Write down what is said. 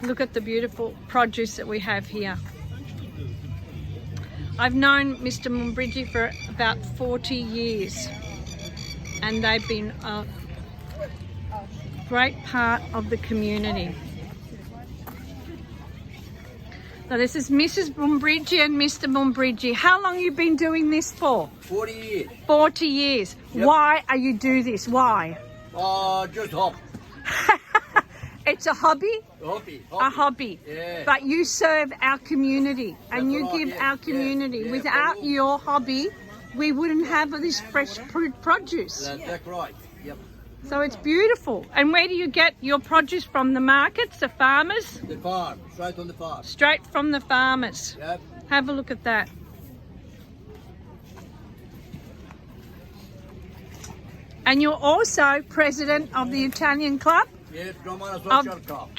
Look at the beautiful produce that we have here. I've known Mr. Mumbrigi for about 40 years, and they've been a great part of the community. So this is Mrs. Mumbrigi and Mr. Mumbrigi. How long have you been doing this for? 40 years. 40 years. Yep. Why are you do this? Why? Just hop. It's a hobby? Hobby. A hobby. Yeah. But you serve our community and That's you right, give yeah, our community. yeah, Without follow. your hobby, we wouldn't have this fresh produce. That's right. Yep. So it's beautiful. And where do you get your produce from? The markets, the farmers? The farm. Straight on the farm. Straight from the farmers. Yep. Have a look at that. And you're also president of the Italian Club? Yes, Carmela Social Club.